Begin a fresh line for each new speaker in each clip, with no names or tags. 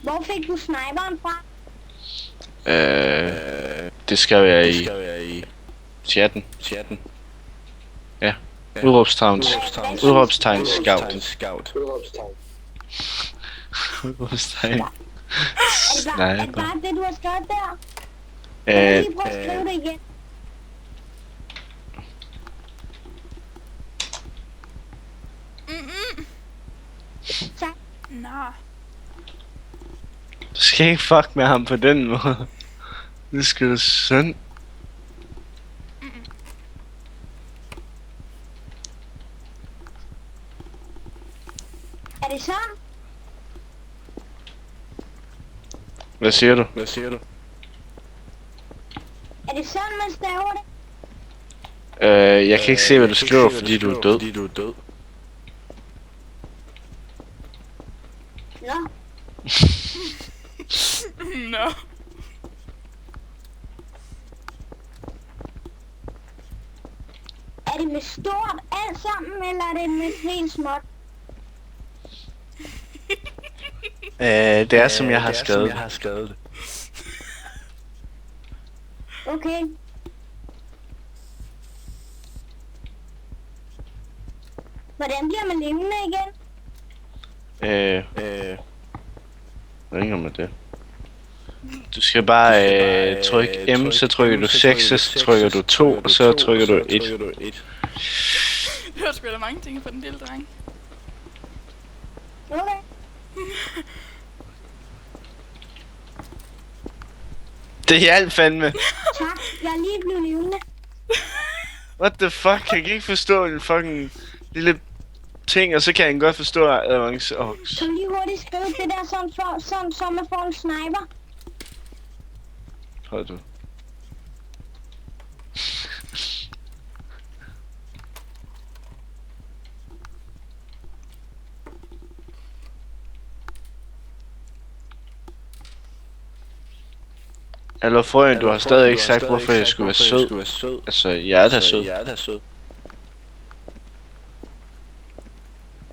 Hvor fik du sniperen fra?
Det skrev jeg i chatten. Ja. Udråbstegn scout. Udråbstegn.
Er det bare det, du har skrevet der? Kan du lige prøve at skrive det igen? Tak.
Nå.
Du skal ikke fuck med ham på den måde. Det er sgu synd.
Er det sådan?
Hvad siger du?
Er det sådan, man staver det?
Jeg kan ikke se, hvad du skriver, fordi du er død.
Nå.
Nå.
Er det med stort alt sammen, eller er det med helt småt?
Det er som jeg har skrevet det.
Okay. Hvordan bliver man levende igen?
Hvad ringer med det? Du skal bare trykke M, så trykker du 6, så trykker du 2, og så trykker du 1.
Det var sgu da mange ting for den lille dreng.
Okay.
Det hjalp fandme.
Tak, jeg er lige blevet levende.
What the fuck? Jeg kan ikke forstå en fucking lille ting, og så kan jeg godt forstå avance.
Kan du lige hurtigt skrive det der sådan, så man får en sniper?
Hold du. Hallo frøen, du har stadig ikke sagt, hvorfor jeg skulle være sød. Altså, jeg er da sød.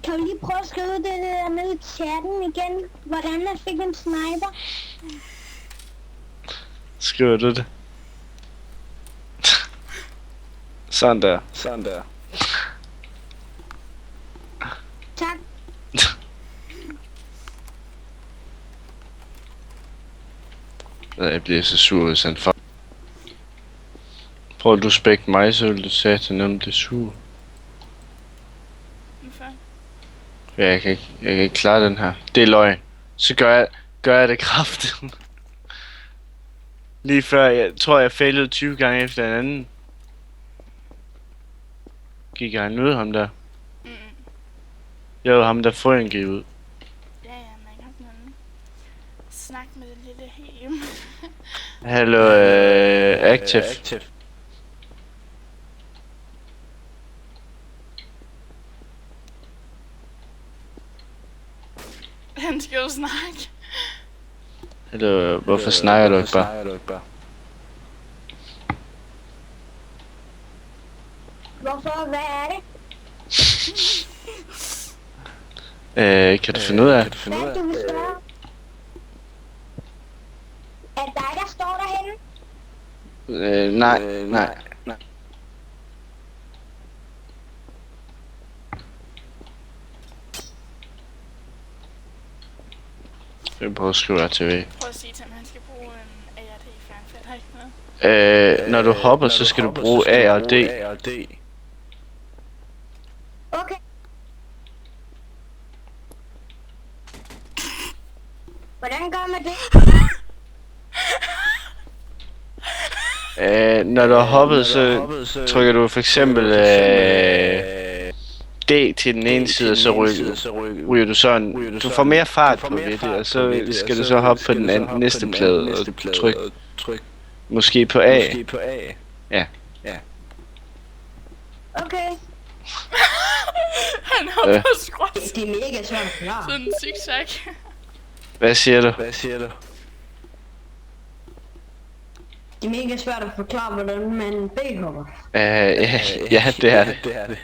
Kan du lige prøve at skrive det der ned i chatten igen? Hvordan man fik en sniper?
Skriver du det? Sådan der.
Tak.
Jeg bliver så sur, hvis han fuck. Prøv at du spække mig, så vil du satan om det sur.
Hvorfor?
Jeg kan ikke klare den her. Det er løgn. Så gør jeg det kraftigt. Lige før, jeg tror jeg failede 20 gange efter en anden. Gik han ud ham der? Jo, ham der frøen gik ud.
Ja, man kan sådan snak med det lille helium.
Hallo, Active.
Han skal jo snakke.
Hallo, hvorfor snakker du ikke bare?
Hvorfor? Hvad er det?
Kan du finde ud af?
Hvad er det, du vil spørge? Er det dig, der står derhenne?
Nej. Jeg prøver at skrive RTV.
Prøv at sige til ham, han skal bruge en ARD, for han fatter ikke noget.
Når du hopper, så skal du bruge A og D.
Okay. Hvordan gør man det?
Når du har hoppet, så trykker du for eksempel D til den ene side, og så ryger du sådan. Du får mere fart på det, og så skal du så hoppe på den næste plade og trykke måske på A. Ja.
Okay.
Han hopper skråt.
Det er mega svært at forklare.
Sådan en zigzag.
Hvad siger du?
Det er mega svært at forklare, hvordan man B-hopper.
Ja, det er det.